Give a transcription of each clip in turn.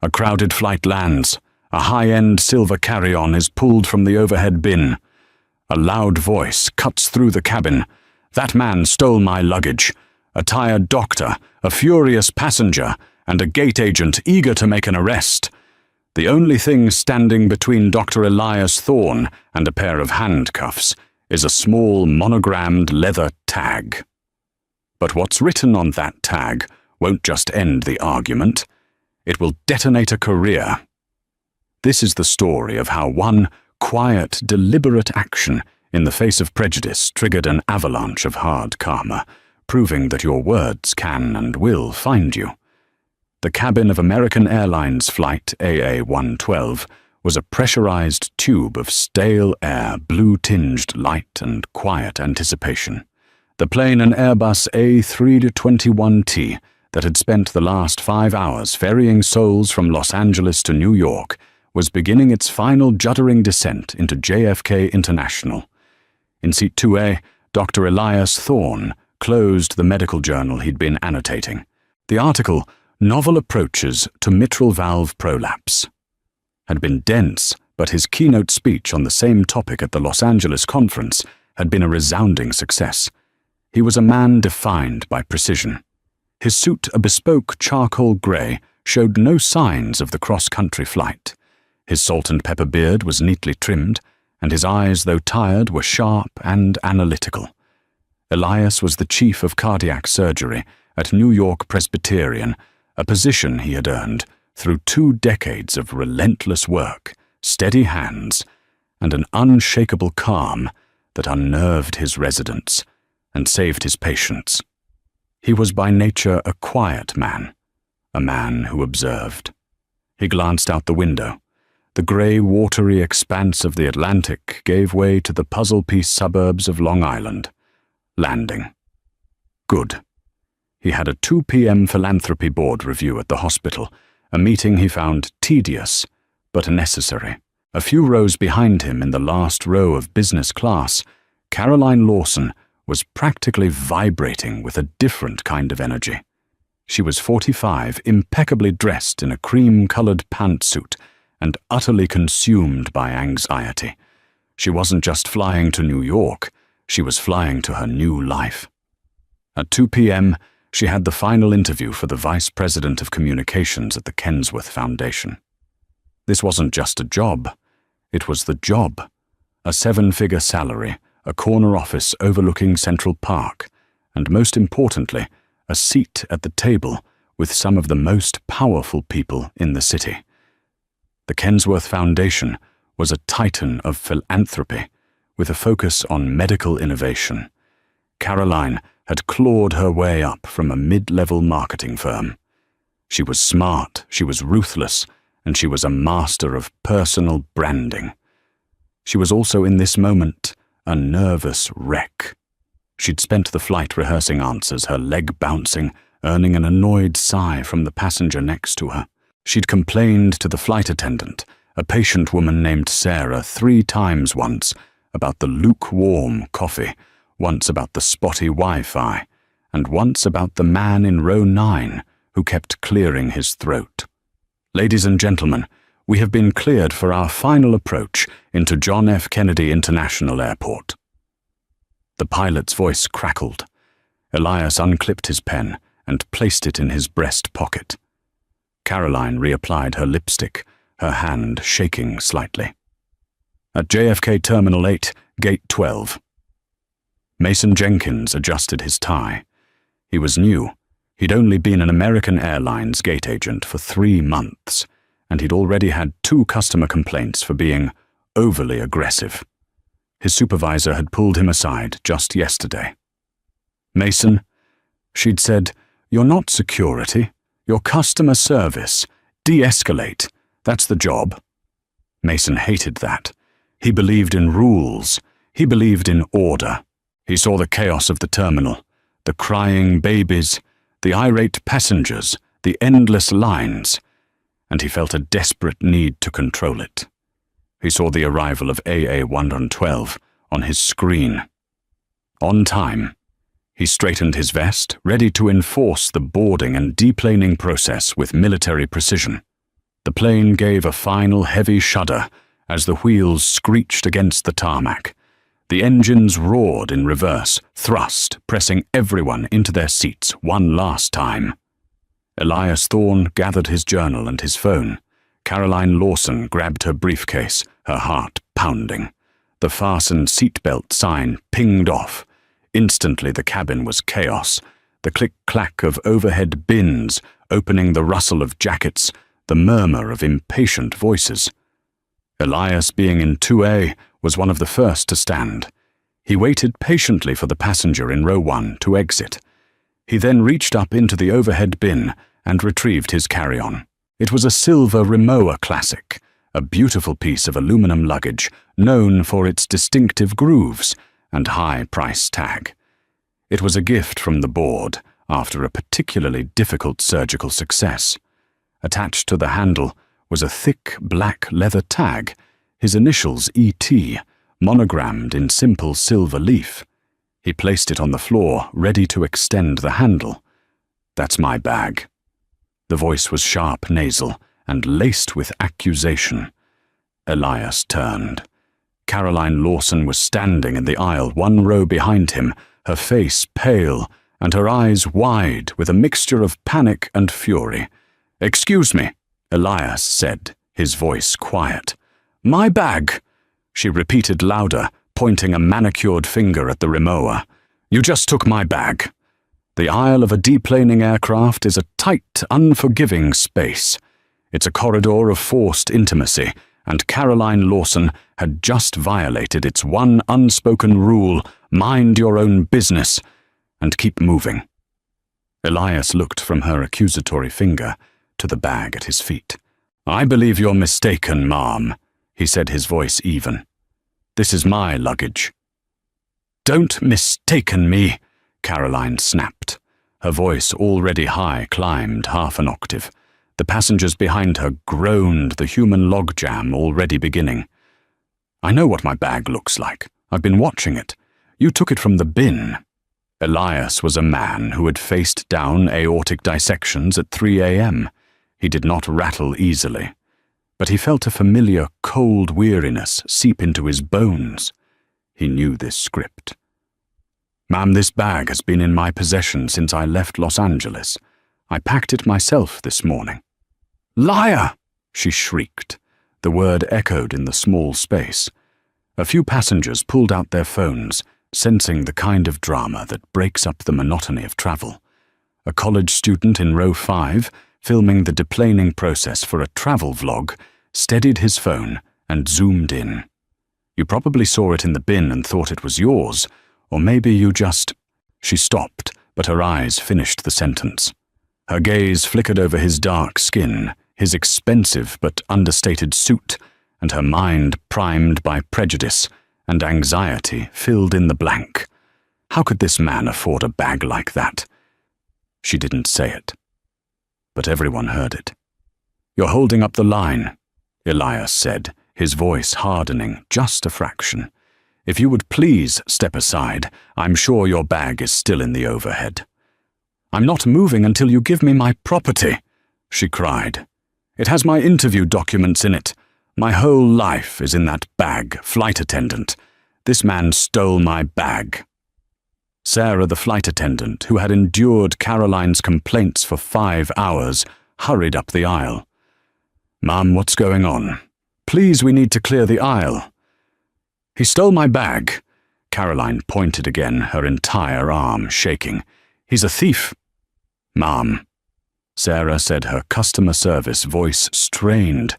A crowded flight lands. A high-end silver carry-on is pulled from the overhead bin. A loud voice cuts through the cabin. That man stole my luggage. A tired doctor, a furious passenger, and a gate agent eager to make an arrest. The only thing standing between Dr. Elias Thorne and a pair of handcuffs is a small monogrammed leather tag. But what's written on that tag won't just end the argument. It will detonate a career. This is the story of how one quiet, deliberate action in the face of prejudice triggered an avalanche of hard karma, proving that your words can and will find you. The cabin of American Airlines flight AA-112 was a pressurized tube of stale air, blue-tinged light and quiet anticipation. The plane, an Airbus A321T that had spent the last 5 hours ferrying souls from Los Angeles to New York, was beginning its final juddering descent into JFK International. In seat 2A, Dr. Elias Thorne closed the medical journal he'd been annotating. The article, Novel Approaches to Mitral Valve Prolapse, had been dense, but his keynote speech on the same topic at the Los Angeles conference had been a resounding success. He was a man defined by precision. His suit, a bespoke charcoal grey, showed no signs of the cross-country flight. His salt and pepper beard was neatly trimmed, and his eyes, though tired, were sharp and analytical. Elias was the chief of cardiac surgery at New York Presbyterian, a position he had earned through 2 decades of relentless work, steady hands, and an unshakable calm that unnerved his residents and saved his patients. He was by nature a quiet man, a man who observed. He glanced out the window. The grey, watery expanse of the Atlantic gave way to the puzzle-piece suburbs of Long Island. Landing. Good. He had a 2 p.m. philanthropy board review at the hospital, a meeting he found tedious but necessary. A few rows behind him in the last row of business class, Caroline Lawson was practically vibrating with a different kind of energy. She was 45, impeccably dressed in a cream-colored pantsuit, and utterly consumed by anxiety. She wasn't just flying to New York, she was flying to her new life. At 2 p.m., she had the final interview for the Vice President of Communications at the Kensworth Foundation. This wasn't just a job, it was the job. A 7-figure salary, a corner office overlooking Central Park, and most importantly, a seat at the table with some of the most powerful people in the city. The Kensworth Foundation was a titan of philanthropy, with a focus on medical innovation. Caroline had clawed her way up from a mid-level marketing firm. She was smart, she was ruthless, and she was a master of personal branding. She was also in this moment a nervous wreck. She'd spent the flight rehearsing answers, her leg bouncing, earning an annoyed sigh from the passenger next to her. She'd complained to the flight attendant, a patient woman named Sarah, 3 times once, about the lukewarm coffee, once about the spotty Wi-Fi, and once about the man in row 9 who kept clearing his throat. Ladies and gentlemen, we have been cleared for our final approach into John F. Kennedy International Airport. The pilot's voice crackled. Elias unclipped his pen and placed it in his breast pocket. Caroline reapplied her lipstick, her hand shaking slightly. At JFK Terminal 8, Gate 12. Mason Jenkins adjusted his tie. He was new. He'd only been an American Airlines gate agent for 3 months, and he'd already had 2 customer complaints for being overly aggressive. His supervisor had pulled him aside just yesterday. "Mason," she'd said, "you're not security. You're customer service. De-escalate. That's the job." Mason hated that. He believed in rules. He believed in order. He saw the chaos of the terminal, the crying babies, the irate passengers, the endless lines, and he felt a desperate need to control it. He saw the arrival of AA-112 on his screen. On time, he straightened his vest, ready to enforce the boarding and deplaning process with military precision. The plane gave a final heavy shudder as the wheels screeched against the tarmac. The engines roared in reverse, thrust, pressing everyone into their seats one last time. Elias Thorne gathered his journal and his phone. Caroline Lawson grabbed her briefcase, her heart pounding. The fasten seatbelt sign pinged off. Instantly the cabin was chaos. The click-clack of overhead bins, opening, the rustle of jackets, the murmur of impatient voices. Elias, being in 2A, was one of the first to stand. He waited patiently for the passenger in row 1 to exit. He then reached up into the overhead bin and retrieved his carry-on. It was a silver Rimowa classic, a beautiful piece of aluminum luggage known for its distinctive grooves and high price tag. It was a gift from the board after a particularly difficult surgical success. Attached to the handle was a thick black leather tag, his initials E.T., monogrammed in simple silver leaf. He placed it on the floor, ready to extend the handle. "That's my bag." The voice was sharp, nasal, and laced with accusation. Elias turned. Caroline Lawson was standing in the aisle 1 row behind him, her face pale and her eyes wide with a mixture of panic and fury. "Excuse me," Elias said, his voice quiet. "My bag," she repeated louder, pointing a manicured finger at the Rimowa. "You just took my bag." The aisle of a deplaning aircraft is a tight, unforgiving space. It's a corridor of forced intimacy, and Caroline Lawson had just violated its one unspoken rule: mind your own business and keep moving. Elias looked from her accusatory finger to the bag at his feet. "I believe you're mistaken, ma'am," he said, his voice even. "This is my luggage." "Don't mistaken me," Caroline snapped. Her voice, already high, climbed half an octave. The passengers behind her groaned, the human logjam already beginning. "I know what my bag looks like. I've been watching it. You took it from the bin." Elias was a man who had faced down aortic dissections at 3 a.m. He did not rattle easily, but he felt a familiar cold weariness seep into his bones. He knew this script. "Ma'am, this bag has been in my possession since I left Los Angeles. I packed it myself this morning." "Liar!" she shrieked. The word echoed in the small space. A few passengers pulled out their phones, sensing the kind of drama that breaks up the monotony of travel. A college student in row 5, filming the deplaning process for a travel vlog, steadied his phone and zoomed in. "You probably saw it in the bin and thought it was yours, or maybe you just—" She stopped, but her eyes finished the sentence. Her gaze flickered over his dark skin, his expensive but understated suit, and her mind, primed by prejudice and anxiety, filled in the blank. How could this man afford a bag like that? She didn't say it, but everyone heard it. "You're holding up the line," Elias said, his voice hardening just a fraction. "If you would please step aside, I'm sure your bag is still in the overhead." "I'm not moving until you give me my property," she cried. "It has my interview documents in it. My whole life is in that bag, flight attendant. This man stole my bag." Sarah, the flight attendant, who had endured Caroline's complaints for 5 hours, hurried up the aisle. "Ma'am, what's going on? Please, we need to clear the aisle." "He stole my bag." Caroline pointed again, her entire arm shaking. "He's a thief." "Ma'am," Sarah said, her customer service voice strained.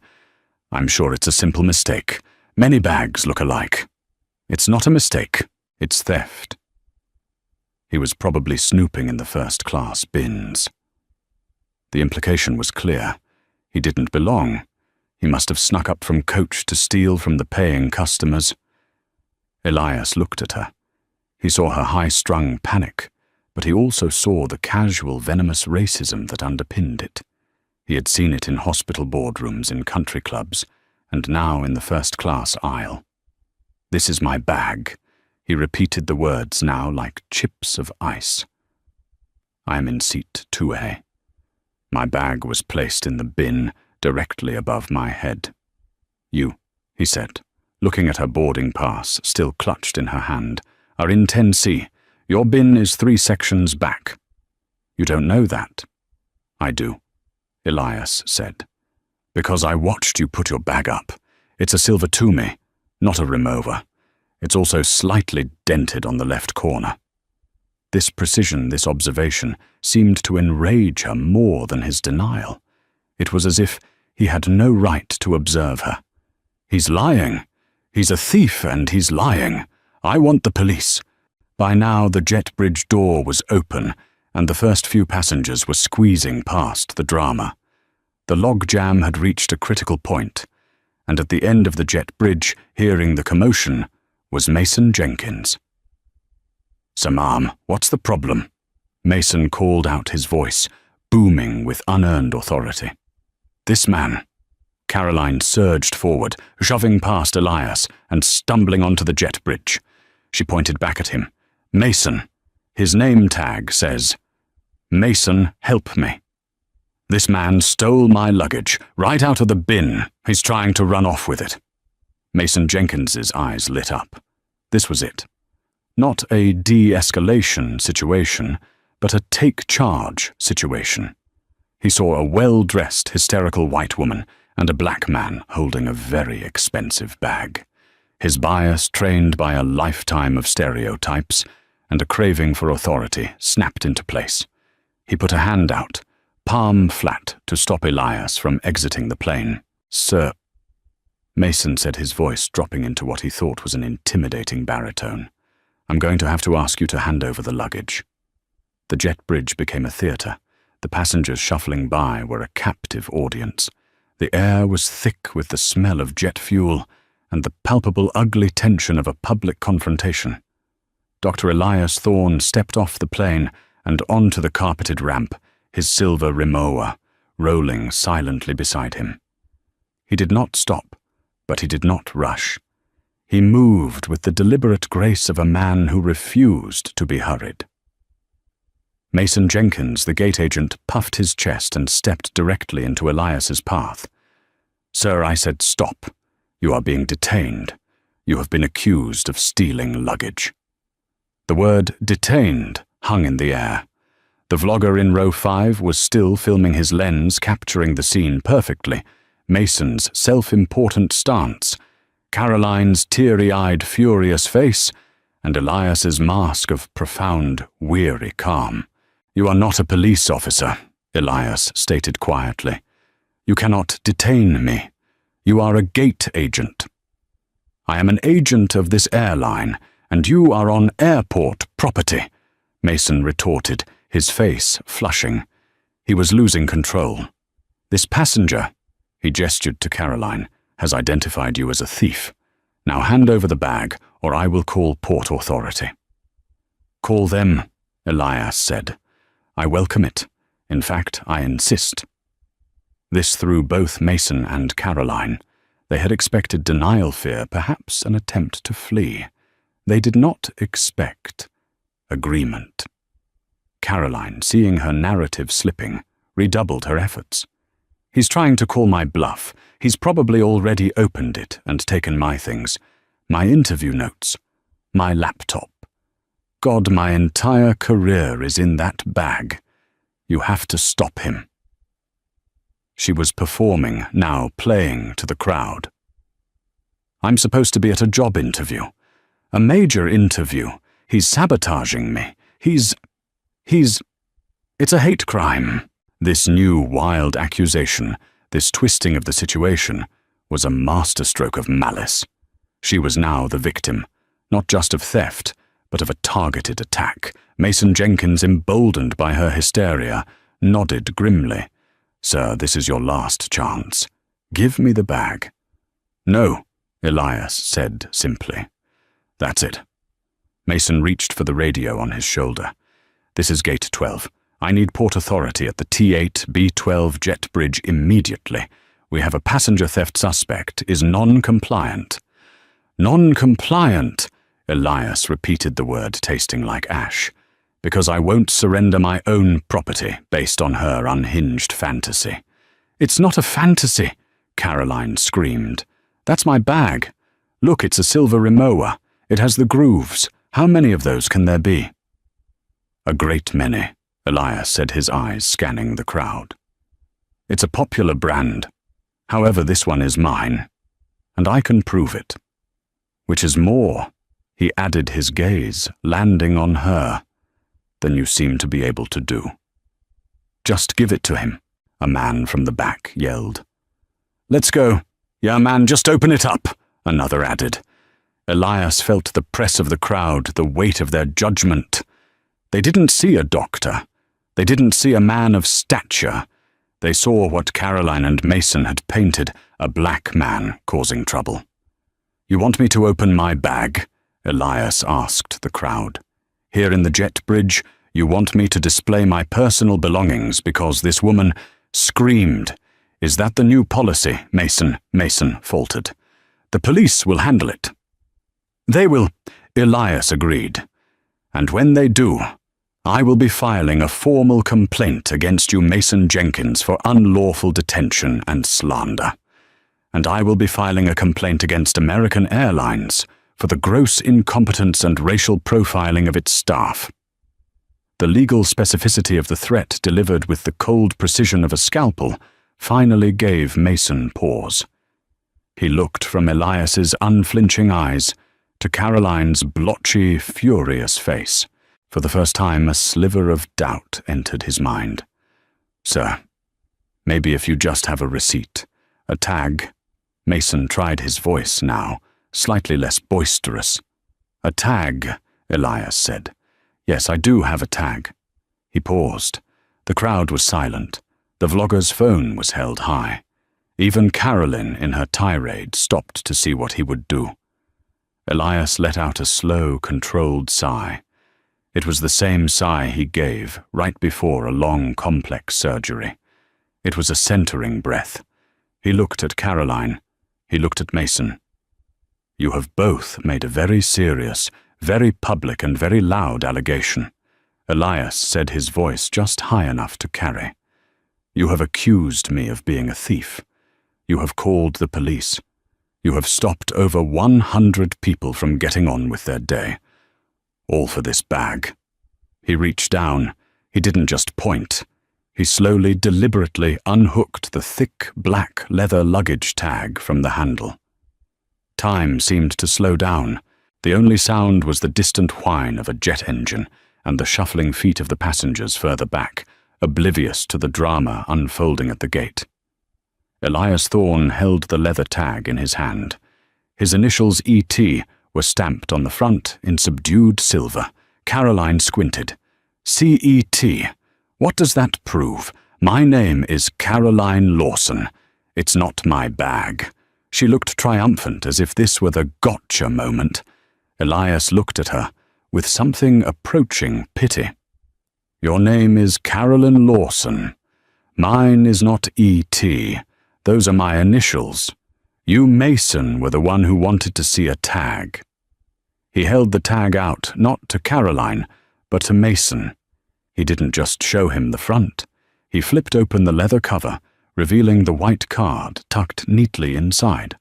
"I'm sure it's a simple mistake. Many bags look alike." "It's not a mistake. It's theft." He was probably snooping in the first-class bins. The implication was clear. He didn't belong. He must have snuck up from coach to steal from the paying customers. Elias looked at her. He saw her high-strung panic, but he also saw the casual, venomous racism that underpinned it. He had seen it in hospital boardrooms, in country clubs, and now in the first-class aisle. "This is my bag." He repeated the words now like chips of ice. "I am in seat 2A. My bag was placed in the bin directly above my head. "You," he said, looking at her boarding pass still clutched in her hand, "are in 10C. Your bin is 3 sections back." "You don't know that." "I do," Elias said, "because I watched you put your bag up. It's a silver Toomey, not a remover. It's also slightly dented on the left corner." This precision, this observation, seemed to enrage her more than his denial. It was as if he had no right to observe her. "He's lying. He's a thief and he's lying. I want the police." By now the jet bridge door was open and the first few passengers were squeezing past the drama. The logjam had reached a critical point, and at the end of the jet bridge, hearing the commotion, was Mason Jenkins. "Sir, ma'am, what's the problem?" Mason called out, his voice booming with unearned authority. "This man." Caroline surged forward, shoving past Elias and stumbling onto the jet bridge. She pointed back at him. "Mason. His name tag says, 'Mason, help me.' This man stole my luggage right out of the bin. He's trying to run off with it." Mason Jenkins's eyes lit up. This was it. Not a de-escalation situation, but a take-charge situation. He saw a well-dressed, hysterical white woman and a black man holding a very expensive bag. His bias, trained by a lifetime of stereotypes and a craving for authority, snapped into place. He put a hand out, palm flat, to stop Elias from exiting the plane. "Sir," Mason said, his voice dropping into what he thought was an intimidating baritone, "I'm going to have to ask you to hand over the luggage." The jet bridge became a theatre. The passengers shuffling by were a captive audience. The air was thick with the smell of jet fuel and the palpable ugly tension of a public confrontation. Dr. Elias Thorne stepped off the plane and onto the carpeted ramp, his silver Rimowa rolling silently beside him. He did not stop, but he did not rush. He moved with the deliberate grace of a man who refused to be hurried. Mason Jenkins, the gate agent, puffed his chest and stepped directly into Elias's path. "Sir," I said, "stop. You are being detained. You have been accused of stealing luggage." The word "detained" hung in the air. The vlogger in row 5 was still filming his lens, capturing the scene perfectly. Mason's self-important stance, Caroline's teary-eyed, furious face, and Elias's mask of profound, weary calm. "You are not a police officer," Elias stated quietly. "You cannot detain me. You are a gate agent." "I am an agent of this airline, and you are on airport property," Mason retorted, his face flushing. He was losing control. "This passenger," he gestured to Caroline, "has identified you as a thief. Now hand over the bag, or I will call port authority." "Call them," Elias said. "I welcome it. In fact, I insist." This threw both Mason and Caroline. They had expected denial fear, perhaps an attempt to flee. They did not expect agreement. Caroline, seeing her narrative slipping, redoubled her efforts. "He's trying to call my bluff. He's probably already opened it and taken my things. My interview notes. My laptop. God, my entire career is in that bag. You have to stop him." She was performing, now playing to the crowd. "I'm supposed to be at a job interview. A major interview. He's sabotaging me. It's a hate crime." This new wild accusation, this twisting of the situation, was a masterstroke of malice. She was now the victim, not just of theft, but of a targeted attack. Mason Jenkins, emboldened by her hysteria, nodded grimly. "Sir, this is your last chance. Give me the bag." "No," Elias said simply. "That's it." Mason reached for the radio on his shoulder. "This is Gate 12. I need port authority at the T8 B12 jet bridge immediately. We have a passenger theft suspect, is non-compliant." "Non-compliant," Elias repeated the word, tasting like ash. "Because I won't surrender my own property based on her unhinged fantasy. "It's not a fantasy," Caroline screamed. "That's my bag. Look, it's a silver Rimowa. It has the grooves. How many of those can there be?" "A great many," Elias said, his eyes scanning the crowd. "It's a popular brand. However, this one is mine, and I can prove it. Which is more," he added, his gaze landing on her, "than you seem to be able to do." "Just give it to him," a man from the back yelled. "Let's go. Yeah, man, just open it up," another added. Elias felt the press of the crowd, the weight of their judgment. They didn't see a doctor. They didn't see a man of stature. They saw what Caroline and Mason had painted, a black man causing trouble. "You want me to open my bag?" Elias asked the crowd. "Here in the jet bridge, you want me to display my personal belongings because this woman screamed. Is that the new policy, Mason?" Mason faltered. "The police will handle it." "They will," Elias agreed. "And when they do, I will be filing a formal complaint against you, Mason Jenkins, for unlawful detention and slander. And I will be filing a complaint against American Airlines for the gross incompetence and racial profiling of its staff." The legal specificity of the threat, delivered with the cold precision of a scalpel, finally gave Mason pause. He looked from Elias's unflinching eyes to Caroline's blotchy, furious face. For the first time, a sliver of doubt entered his mind. "Sir, maybe if you just have a receipt, a tag." Mason tried his voice now, slightly less boisterous. "A tag," Elias said. "Yes, I do have a tag." He paused. The crowd was silent. The vlogger's phone was held high. Even Caroline, in her tirade, stopped to see what he would do. Elias let out a slow, controlled sigh. It was the same sigh he gave right before a long, complex surgery. It was a centering breath. He looked at Caroline. He looked at Mason. "You have both made a very serious, very public and very loud allegation." Elias said, his voice just high enough to carry. "You have accused me of being a thief. You have called the police. You have stopped over 100 people from getting on with their day. All for this bag." He reached down. He didn't just point. He slowly, deliberately unhooked the thick, black leather luggage tag from the handle. Time seemed to slow down. The only sound was the distant whine of a jet engine and the shuffling feet of the passengers further back, oblivious to the drama unfolding at the gate. Elias Thorne held the leather tag in his hand. His initials E.T. were stamped on the front in subdued silver. Caroline squinted. "C.E.T. What does that prove? My name is Caroline Lawson. It's not my bag." She looked triumphant, as if this were the gotcha moment. Elias looked at her with something approaching pity. "Your name is Caroline Lawson. Mine is not E.T. Those are my initials. You, Mason, were the one who wanted to see a tag." He held the tag out, not to Caroline, but to Mason. He didn't just show him the front. He flipped open the leather cover, revealing the white card tucked neatly inside.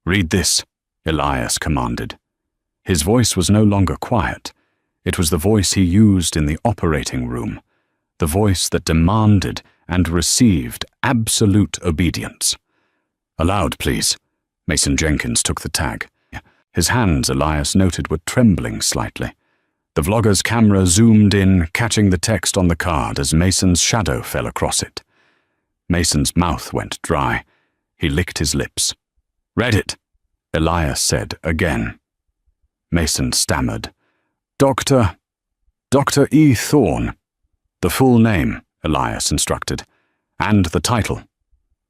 "Read this," Elias commanded. His voice was no longer quiet. It was the voice he used in the operating room, the voice that demanded and received absolute obedience. "Aloud, please." Mason Jenkins took the tag. His hands, Elias noted, were trembling slightly. The vlogger's camera zoomed in, catching the text on the card as Mason's shadow fell across it. Mason's mouth went dry. He licked his lips. "Read it," Elias said again. Mason stammered. Dr. E. Thorne." "The full name," Elias instructed. "And the title."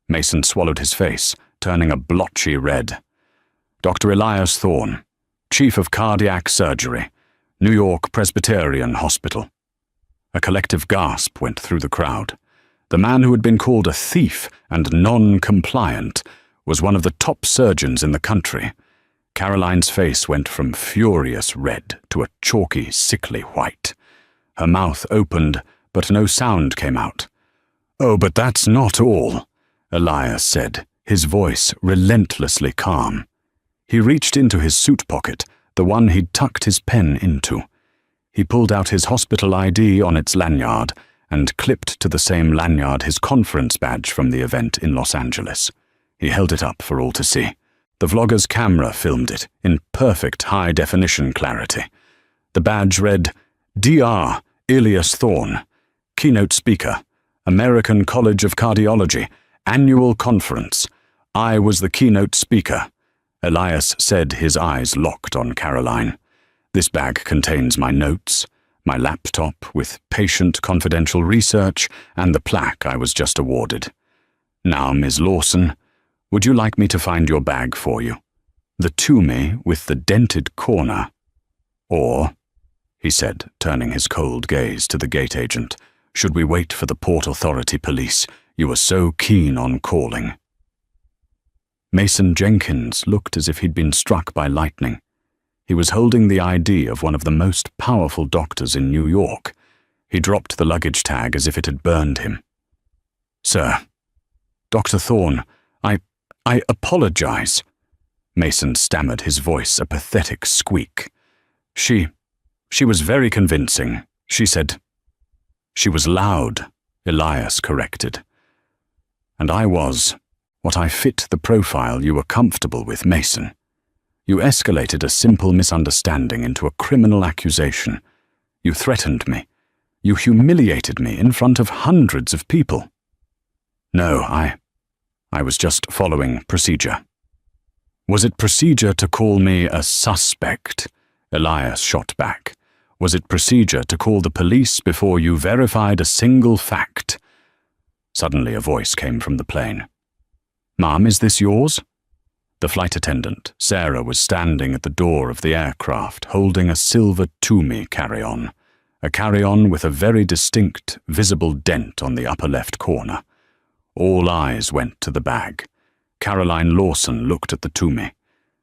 Mason swallowed his face, turning a blotchy red. "Dr. Elias Thorne, Chief of Cardiac Surgery, New York Presbyterian Hospital." A collective gasp went through the crowd. The man who had been called a thief and non-compliant was one of the top surgeons in the country. Caroline's face went from furious red to a chalky, sickly white. Her mouth opened, but no sound came out. "Oh, but that's not all." Elias said, his voice relentlessly calm. He reached into his suit pocket, the one he'd tucked his pen into. He pulled out his hospital ID on its lanyard and clipped to the same lanyard his conference badge from the event in Los Angeles. He held it up for all to see. The vlogger's camera filmed it in perfect high-definition clarity. The badge read, Dr. Elias Thorne, Keynote Speaker, American College of Cardiology, Annual Conference. I was the keynote speaker. Elias said, his eyes locked on Caroline. This bag contains my notes, my laptop with patient confidential research, and the plaque I was just awarded. Now, Ms. Lawson, would you like me to find your bag for you? The Toomey with the dented corner. Or, he said, turning his cold gaze to the gate agent, should we wait for the Port Authority police? You were so keen on calling. Mason Jenkins looked as if he'd been struck by lightning. He was holding the ID of one of the most powerful doctors in New York. He dropped the luggage tag as if it had burned him. Sir, Dr. Thorne, I apologize. Mason stammered, his voice a pathetic squeak. She was very convincing, she said. She was loud, Elias corrected. And I was what I fit the profile you were comfortable with, Mason. You escalated a simple misunderstanding into a criminal accusation. You threatened me. You humiliated me in front of hundreds of people. No, I was just following procedure. Was it procedure to call me a suspect? Elias shot back. Was it procedure to call the police before you verified a single fact? Suddenly a voice came from the plane. Ma'am, is this yours? The flight attendant, Sarah, was standing at the door of the aircraft, holding a silver Toomey carry-on, a carry-on with a very distinct, visible dent on the upper left corner. All eyes went to the bag. Caroline Lawson looked at the Toomey.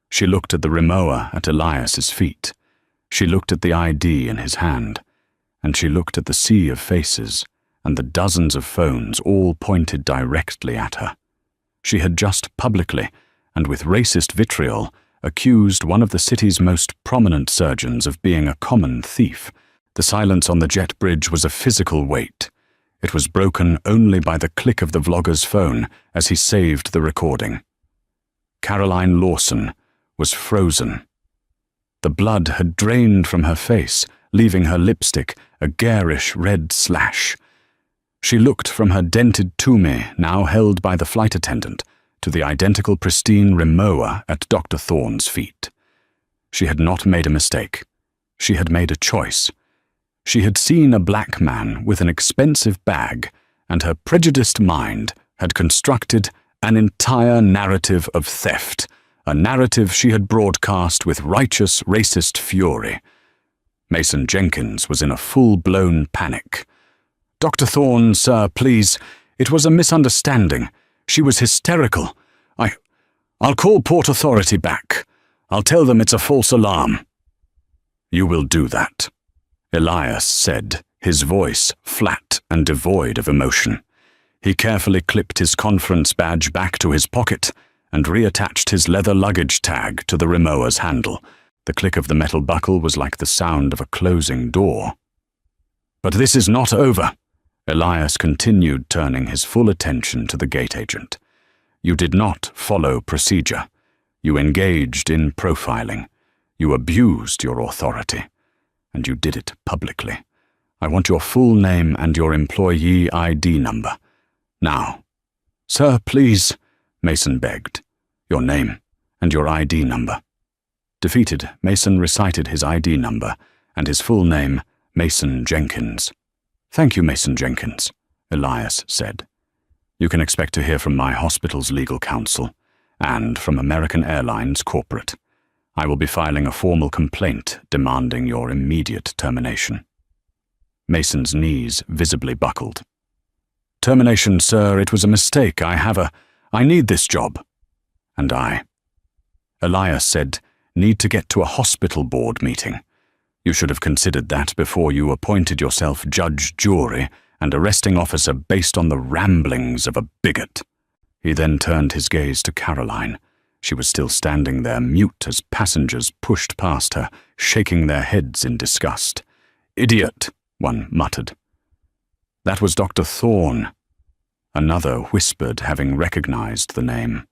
She looked at the Rimowa at Elias's feet. She looked at the ID in his hand. And she looked at the sea of faces and the dozens of phones all pointed directly at her. She had just publicly, and with racist vitriol, accused one of the city's most prominent surgeons of being a common thief. The silence on the jet bridge was a physical weight. It was broken only by the click of the vlogger's phone as he saved the recording. Caroline Lawson was frozen. The blood had drained from her face, leaving her lipstick a garish red slash. She looked from her dented Toomey, now held by the flight attendant, to the identical pristine Rimowa at Dr. Thorne's feet. She had not made a mistake. She had made a choice. She had seen a black man with an expensive bag, and her prejudiced mind had constructed an entire narrative of theft, a narrative she had broadcast with righteous racist fury. Mason Jenkins was in a full-blown panic. Dr. Thorne, sir, please. It was a misunderstanding. She was hysterical. I'll call Port Authority back. I'll tell them it's a false alarm. You will do that, Elias said, his voice flat and devoid of emotion. He carefully clipped his conference badge back to his pocket and reattached his leather luggage tag to the Rimowa's handle. The click of the metal buckle was like the sound of a closing door. But this is not over, Elias continued, turning his full attention to the gate agent. You did not follow procedure. You engaged in profiling. You abused your authority. And you did it publicly. I want your full name and your employee ID number. Now. Sir, please, Mason begged. Your name and your ID number. Defeated, Mason recited his ID number and his full name, Mason Jenkins. Thank you, Mason Jenkins, Elias said. You can expect to hear from my hospital's legal counsel and from American Airlines Corporate. I will be filing a formal complaint demanding your immediate termination. Mason's knees visibly buckled. Termination, sir, it was a mistake. I need this job. And I. Elias said, need to get to a hospital board meeting. You should have considered that before you appointed yourself judge, jury, and arresting officer based on the ramblings of a bigot. He then turned his gaze to Caroline. She was still standing there, mute as passengers pushed past her, shaking their heads in disgust. "Idiot," one muttered. "That was Dr. Thorne," another whispered, having recognized the name.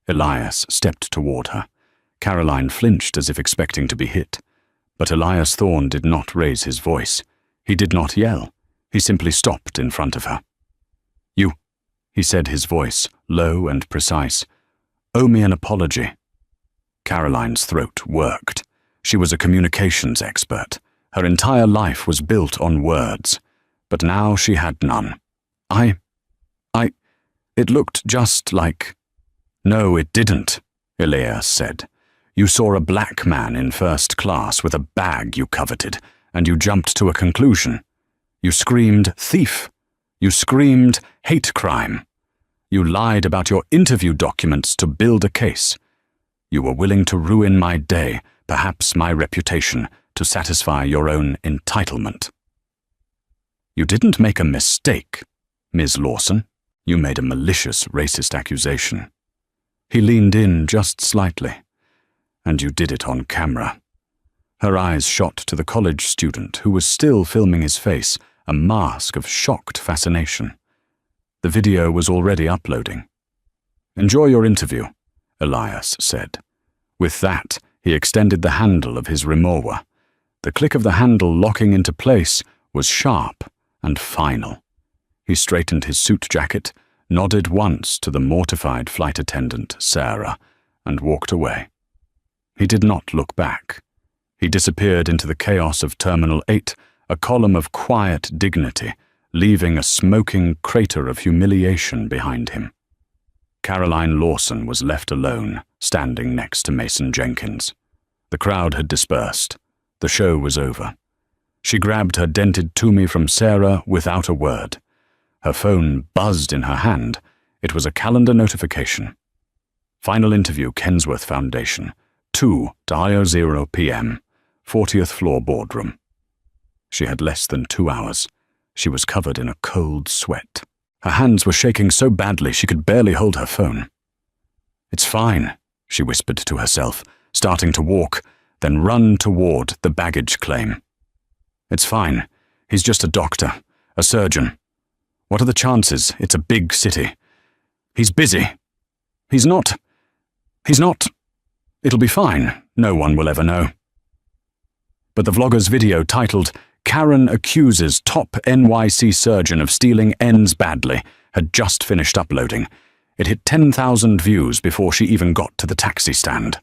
Elias stepped toward her. Caroline flinched as if expecting to be hit. But Elias Thorne did not raise his voice. He did not yell. He simply stopped in front of her. "You," he said, his voice low and precise, "owe me an apology." Caroline's throat worked. She was a communications expert. Her entire life was built on words. But now she had none. It looked just like—" "No, it didn't," Elias said. "You saw a black man in first class with a bag you coveted, and you jumped to a conclusion. You screamed, 'Thief!' You screamed, 'Hate crime!' You lied about your interview documents to build a case. You were willing to ruin my day, perhaps my reputation, to satisfy your own entitlement. You didn't make a mistake, Ms. Lawson. You made a malicious, racist accusation." He leaned in just slightly. "And you did it on camera." Her eyes shot to the college student who was still filming his face, a mask of shocked fascination. The video was already uploading. "Enjoy your interview," Elias said. With that, he extended the handle of his remover. The click of the handle locking into place was sharp and final. He straightened his suit jacket, nodded once to the mortified flight attendant, Sarah, and walked away. He did not look back. He disappeared into the chaos of Terminal 8, a column of quiet dignity, leaving a smoking crater of humiliation behind him. Caroline Lawson was left alone, standing next to Mason Jenkins. The crowd had dispersed. The show was over. She grabbed her dented Toomey from Sarah without a word. Her phone buzzed in her hand. It was a calendar notification. Final interview, Kensworth Foundation, 2:00 p.m., 40th floor boardroom. She had less than 2 hours. She was covered in a cold sweat. Her hands were shaking so badly she could barely hold her phone. "It's fine," she whispered to herself, starting to walk, then run toward the baggage claim. "It's fine. He's just a doctor, a surgeon. What are the chances? It's a big city. He's busy. He's not. It'll be fine. No one will ever know." But the vlogger's video titled, "Karen Accuses Top NYC Surgeon of Stealing Ends Badly," had just finished uploading. It hit 10,000 views before she even got to the taxi stand.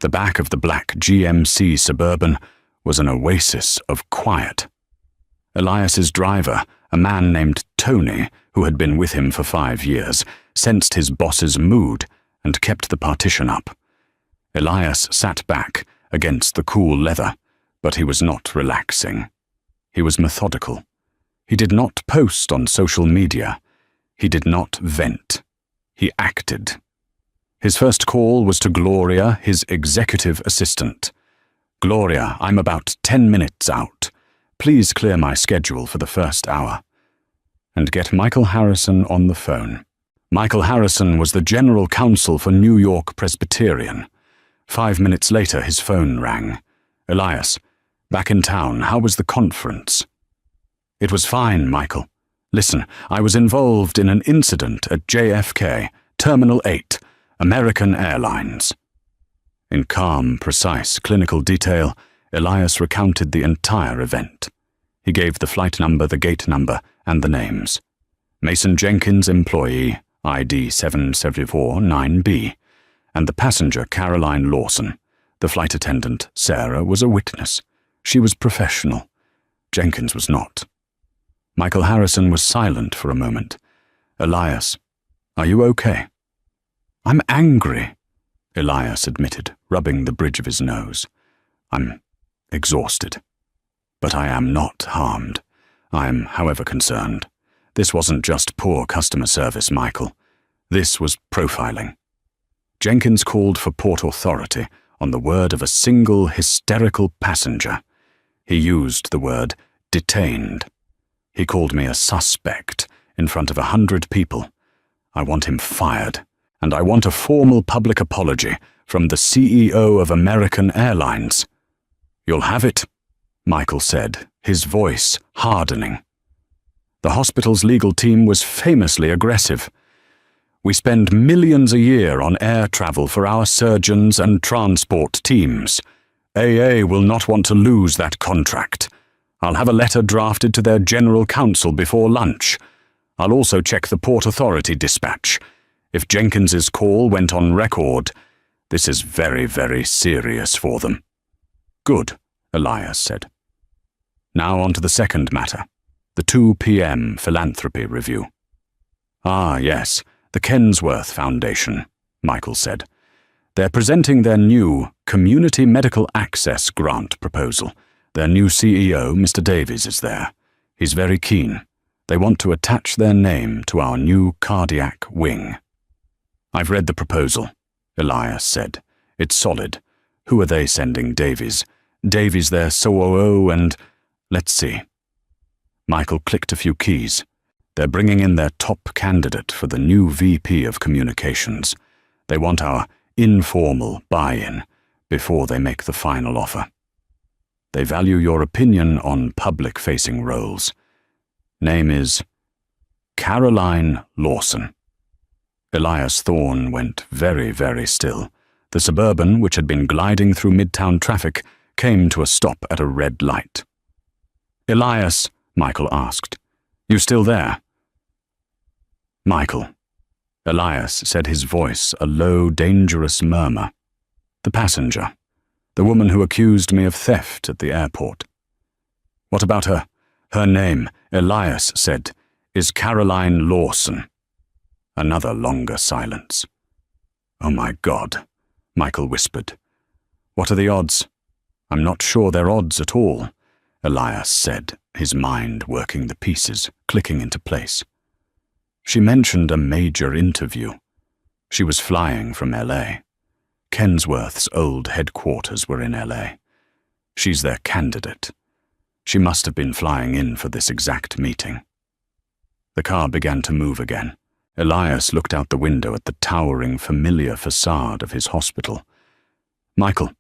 The back of the black GMC Suburban was an oasis of quiet. Elias's driver, a man named Tony, who had been with him for 5 years, sensed his boss's mood and kept the partition up. Elias sat back against the cool leather, but he was not relaxing. He was methodical. He did not post on social media. He did not vent. He acted. His first call was to Gloria, his executive assistant. "Gloria, I'm about 10 minutes out. Please clear my schedule for the first hour. And get Michael Harrison on the phone." Michael Harrison was the general counsel for New York Presbyterian. 5 minutes later, his phone rang. "Elias, back in town, how was the conference?" "It was fine, Michael. Listen, I was involved in an incident at JFK, Terminal 8, American Airlines." In calm, precise, clinical detail, Elias recounted the entire event. He gave the flight number, the gate number, and the names. Mason Jenkins, employee, ID 7749B, and the passenger, Caroline Lawson. The flight attendant, Sarah, was a witness. She was professional. Jenkins was not. Michael Harrison was silent for a moment. "Elias, are you okay?" "I'm angry," Elias admitted, rubbing the bridge of his nose. "I'm exhausted. But I am not harmed. I am, however, concerned. This wasn't just poor customer service, Michael. This was profiling." Jenkins called for Port Authority on the word of a single hysterical passenger. He used the word detained. He called me a suspect in front of 100 people. I want him fired, and I want a formal public apology from the CEO of American Airlines. You'll have it, Michael said, his voice hardening. The hospital's legal team was famously aggressive. We spend millions a year on air travel for our surgeons and transport teams. AA will not want to lose that contract. I'll have a letter drafted to their general counsel before lunch. I'll also check the Port Authority dispatch. If Jenkins's call went on record, this is very, very serious for them. Good, Elias said. Now on to the second matter, the 2 p.m. philanthropy review. Ah, yes, the Kensworth Foundation, Michael said. They're presenting their new Community Medical Access Grant proposal. Their new CEO, Mr. Davies, is there. He's very keen. They want to attach their name to our new cardiac wing. I've read the proposal, Elias said. It's solid. Who are they sending Davies? Davies their COO and... let's see. Michael clicked a few keys. They're bringing in their top candidate for the new VP of Communications. They want our informal buy-in before they make the final offer. They value your opinion on public-facing roles. Name is Caroline Lawson. Elias Thorne went very, very still. The Suburban, which had been gliding through midtown traffic, came to a stop at a red light. Elias, Michael asked, you still there? Michael. Elias said, his voice a low, dangerous murmur. The passenger. The woman who accused me of theft at the airport. What about her? Her name, Elias said, is Caroline Lawson. Another longer silence. Oh my God, Michael whispered. What are the odds? I'm not sure they're odds at all, Elias said, his mind working the pieces, clicking into place. She mentioned a major interview. She was flying from L.A. Kensworth's old headquarters were in L.A. She's their candidate. She must have been flying in for this exact meeting. The car began to move again. Elias looked out the window at the towering, familiar facade of his hospital. Michael,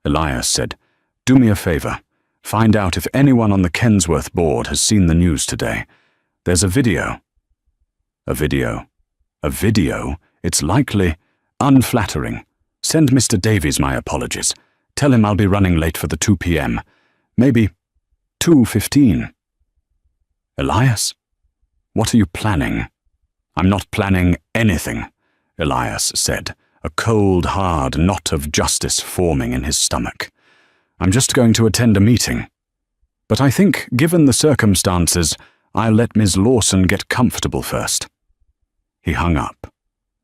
Elias said, do me a favor. Find out if anyone on the Kensworth board has seen the news today. There's a video. A video? A video? It's likely unflattering. Send Mr. Davies my apologies. Tell him I'll be running late for the 2 p.m. Maybe 2:15. Elias? What are you planning? I'm not planning anything, Elias said, a cold, hard knot of justice forming in his stomach. I'm just going to attend a meeting. But I think, given the circumstances, I'll let Ms. Lawson get comfortable first. He hung up.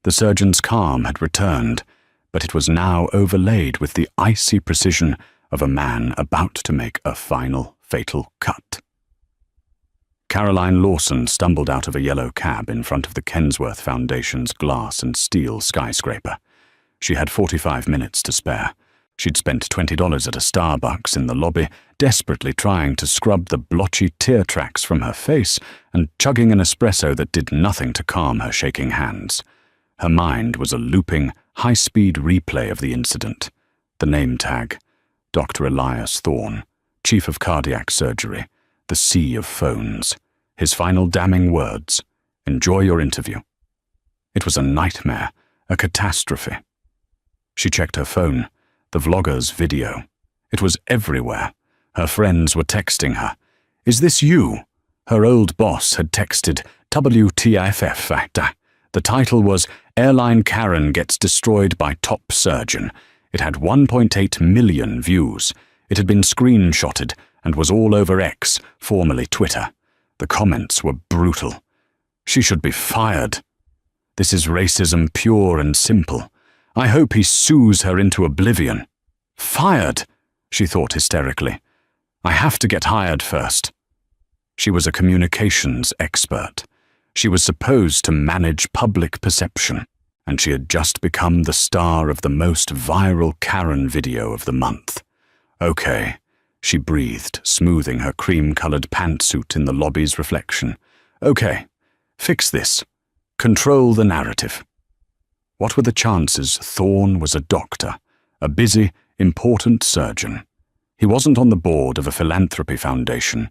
The surgeon's calm had returned, but it was now overlaid with the icy precision of a man about to make a final, fatal cut. Caroline Lawson stumbled out of a yellow cab in front of the Kensworth Foundation's glass and steel skyscraper. She had 45 minutes to spare. She'd spent $20 at a Starbucks in the lobby, desperately trying to scrub the blotchy tear tracks from her face and chugging an espresso that did nothing to calm her shaking hands. Her mind was a looping, high-speed replay of the incident. The name tag, Dr. Elias Thorne, Chief of Cardiac Surgery, the sea of phones. His final damning words, enjoy your interview. It was a nightmare, a catastrophe. She checked her phone, the vlogger's video. It was everywhere. Her friends were texting her. Is this you? Her old boss had texted WTFF. The title was Airline Karen Gets Destroyed by Top Surgeon. It had 1.8 million views. It had been screenshotted and was all over X, formerly Twitter. The comments were brutal. She should be fired. This is racism pure and simple. I hope he sues her into oblivion. Fired, she thought hysterically. I have to get hired first. She was a communications expert. She was supposed to manage public perception, and she had just become the star of the most viral Karen video of the month. Okay, she breathed, smoothing her cream-colored pantsuit in the lobby's reflection. Okay, fix this. control the narrative. What were the chances Thorne was a doctor, a busy, important surgeon? He wasn't on the board of a philanthropy foundation.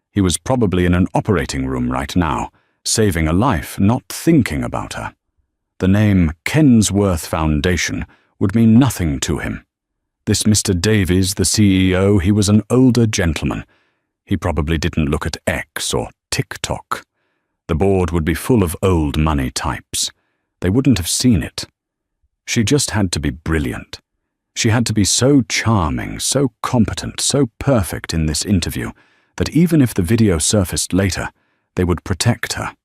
He was probably in an operating room right now, saving a life, not thinking about her. The name Kensworth Foundation would mean nothing to him. This Mr. Davies, the CEO, he was an older gentleman. He probably didn't look at X or TikTok. The board would be full of old money types. They wouldn't have seen it. She just had to be brilliant. She had to be so charming, so competent, so perfect in this interview that even if the video surfaced later, they would protect her.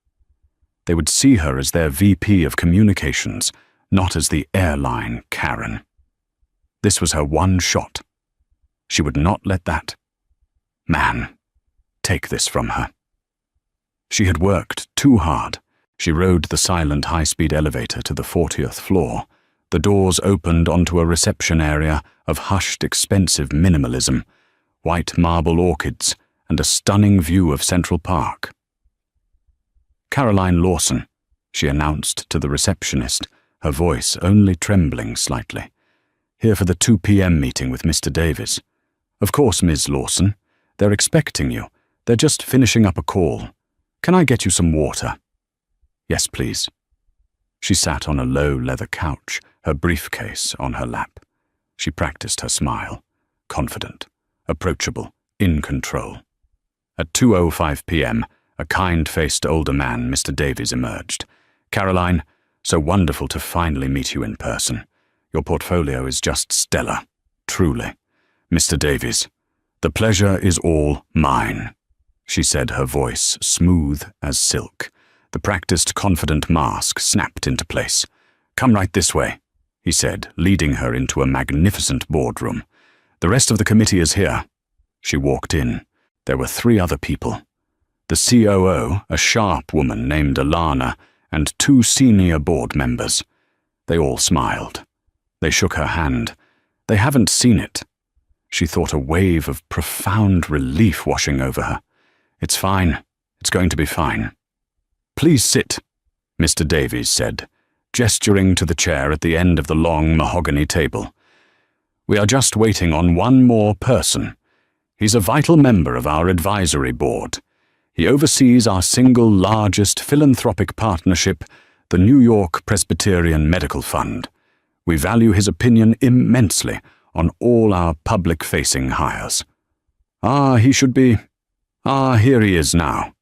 They would see her as their VP of communications, not as the airline Karen. This was her one shot. She would not let that man take this from her. She had worked too hard. She rode the silent high-speed elevator to the 40th floor. The doors opened onto a reception area of hushed, expensive minimalism, white marble orchids, and a stunning view of Central Park. "Caroline Lawson," she announced to the receptionist, her voice only trembling slightly. "Here for the 2 p.m. meeting with Mr. Davies." "Of course, Ms. Lawson. They're expecting you. They're just finishing up a call. Can I get you some water?" "Yes, please." She sat on a low leather couch, her briefcase on her lap. She practiced her smile, confident, approachable, in control. At 2:05 p.m., a kind-faced older man, Mr. Davies, emerged. "Caroline, so wonderful to finally meet you in person. Your portfolio is just stellar, truly. Mr. Davies, the pleasure is all mine," she said, her voice smooth as silk. The practiced, confident mask snapped into place. "Come right this way," he said, leading her into a magnificent boardroom. "The rest of the committee is here." She walked in. There were 3 other people. The COO, a sharp woman named Alana, and 2 senior board members. They all smiled. They shook her hand. They haven't seen it. She thought a wave of profound relief washing over her. "It's fine. It's going to be fine." "Please sit," Mr. Davies said, gesturing to the chair at the end of the long mahogany table. "We are just waiting on one more person. He's a vital member of our advisory board. He oversees our single largest philanthropic partnership, the New York Presbyterian Medical Fund. We value his opinion immensely on all our public-facing hires." Here he is now."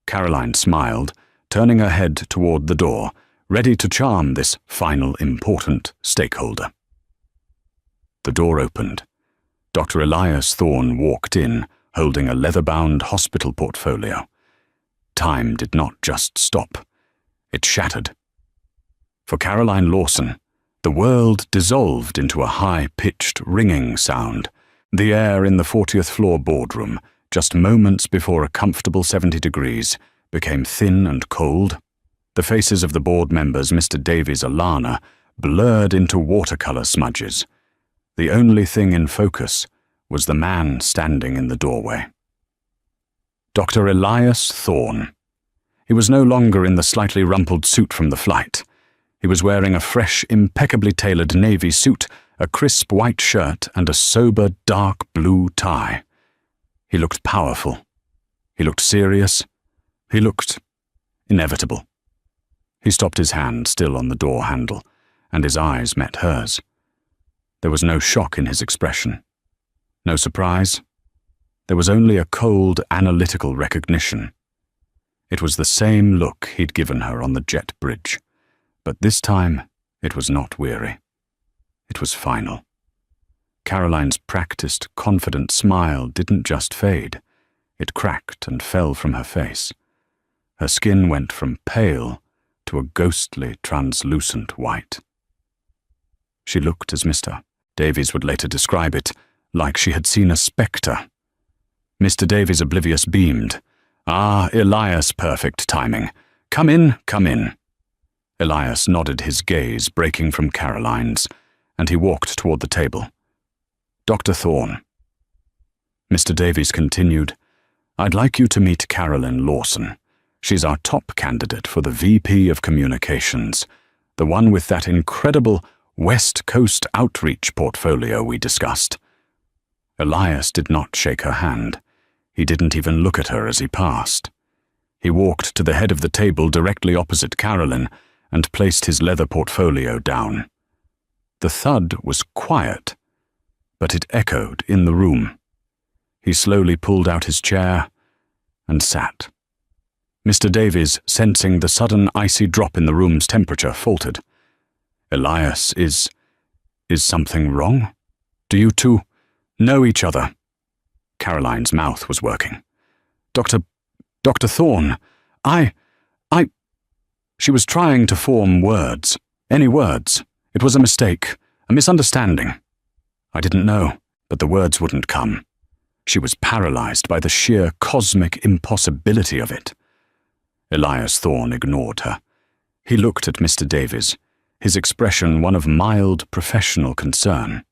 Caroline smiled, turning her head toward the door, ready to charm this final important stakeholder. The door opened. Dr. Elias Thorne walked in, holding a leather-bound hospital portfolio. Time did not just stop. It shattered. For Caroline Lawson, the world dissolved into a high-pitched, ringing sound. The air in the 40th floor boardroom, just moments before a comfortable 70 degrees, became thin and cold. The faces of the board members, Mr. Davies, Alana, blurred into watercolor smudges. The only thing in focus was the man standing in the doorway. Dr. Elias Thorne. He was no longer in the slightly rumpled suit from the flight. He was wearing a fresh, impeccably tailored navy suit, a crisp white shirt, and a sober, dark blue tie. He looked powerful. He looked serious. He looked inevitable. He stopped his hand still on the door handle, and his eyes met hers. There was no shock in his expression. No surprise. There was only a cold, analytical recognition. It was the same look he'd given her on the jet bridge, but this time it was not weary. It was final. Caroline's practiced, confident smile didn't just fade. It cracked and fell from her face. Her skin went from pale to a ghostly, translucent white. She looked, as Mr. Davies would later describe it, like she had seen a spectre. Mr. Davies, oblivious, beamed. Elias, perfect timing. Come in, come in." Elias nodded, his gaze breaking from Caroline's, and he walked toward the table. "Dr. Thorne." Mr. Davies continued, "I'd like you to meet Caroline Lawson. She's our top candidate for the VP of Communications, the one with that incredible West Coast outreach portfolio we discussed. Elias did not shake her hand. He didn't even look at her as he passed. He walked to the head of the table directly opposite Carolyn and placed his leather portfolio down. The thud was quiet, but it echoed in the room. He slowly pulled out his chair and sat. Mr. Davies, sensing the sudden icy drop in the room's temperature, faltered. "Elias, is something wrong? Do you two know each other?" Caroline's mouth was working. Dr. Thorne, I... She was trying to form words. Any words. It was a mistake, a misunderstanding. I didn't know, but the words wouldn't come. She was paralyzed by the sheer cosmic impossibility of it. Elias Thorne ignored her. He looked at Mr. Davies, his expression one of mild professional concern.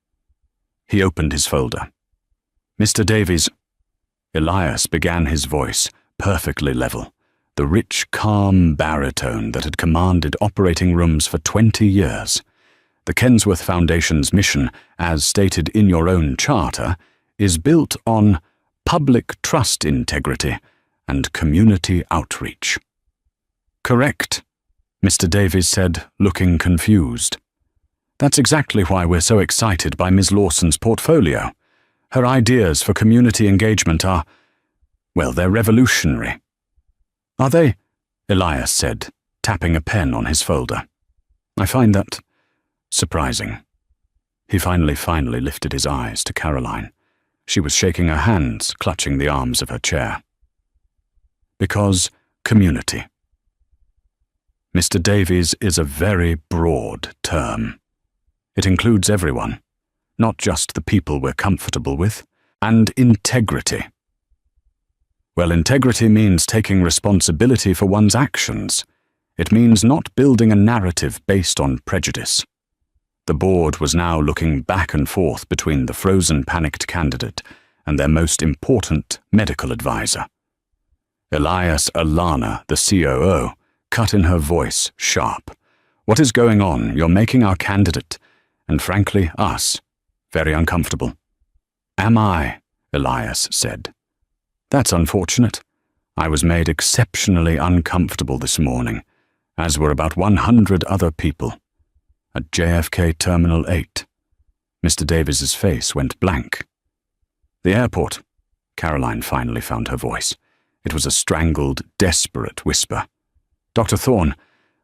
He opened his folder. "Mr. Davies," Elias began, his voice perfectly level, the rich, calm baritone that had commanded operating rooms for 20 years. "The Kensworth Foundation's mission, as stated in your own charter, is built on public trust integrity and community outreach." "Correct," Mr. Davies said, looking confused. "That's exactly why we're so excited by Ms. Lawson's portfolio. Her ideas for community engagement are, well, they're revolutionary." "Are they?" Elias said, tapping a pen on his folder. "I find that surprising." He finally lifted his eyes to Caroline. She was shaking her hands, clutching the arms of her chair. "Because community. Mr. Davies is a very broad term. It includes everyone, not just the people we're comfortable with, and integrity. Well, integrity means taking responsibility for one's actions. It means not building a narrative based on prejudice." The board was now looking back and forth between the frozen, panicked candidate and their most important medical advisor. Elias Alana, the COO, cut in her voice sharp. "What is going on? You're making our candidate, and frankly, us, very uncomfortable." "Am I?" Elias said. "That's unfortunate. I was made exceptionally uncomfortable this morning, as were about 100 other people. At JFK Terminal 8. Mr. Davies's face went blank. "The airport." Caroline finally found her voice. It was a strangled, desperate whisper. "Dr. Thorne,